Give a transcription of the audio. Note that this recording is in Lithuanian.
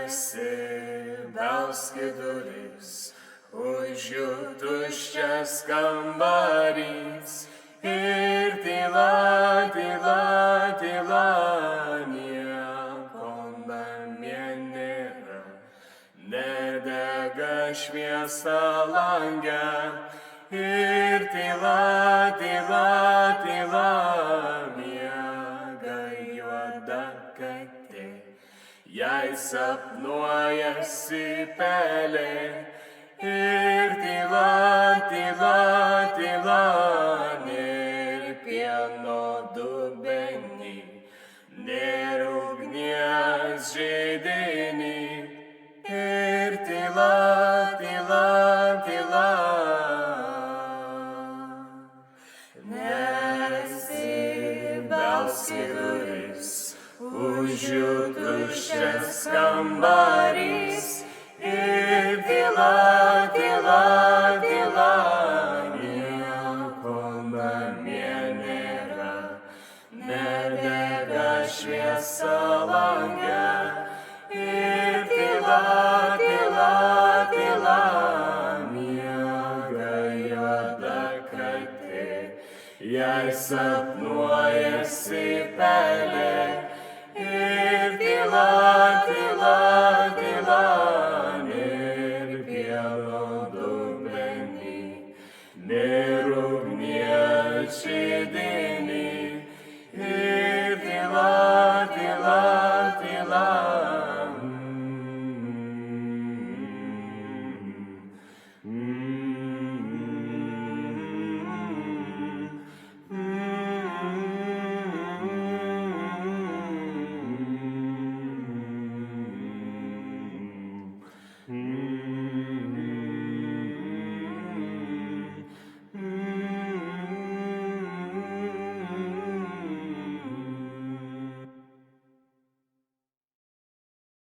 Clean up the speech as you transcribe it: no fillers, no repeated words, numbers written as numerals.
Nesibelsk į duris, už jų tuščias kambarys ir tyla, tyla, tyla, nieko namie nėra, nedega šviesa lange ir tyla, tyla, tyla, miega juoda katė. Jei sapnuojasi pelė ir tyla, tyla, tyla, nėr pieno dubenį, nėr ugnies židinį ir tyla, tyla, tyla. Nesibelsk į duris, už jų tuščias kambarys ir tyla, tyla, tyla, nieko namie nėra, nedega šviesa lange ir tyla, tyla, tyla, miega juoda katė, jei sapnuojasi pelė. Ir tyla, tyla, tyla, nėr pieno dubenį, nėr ugnies židinį. Ir tyla, tyla, tyla.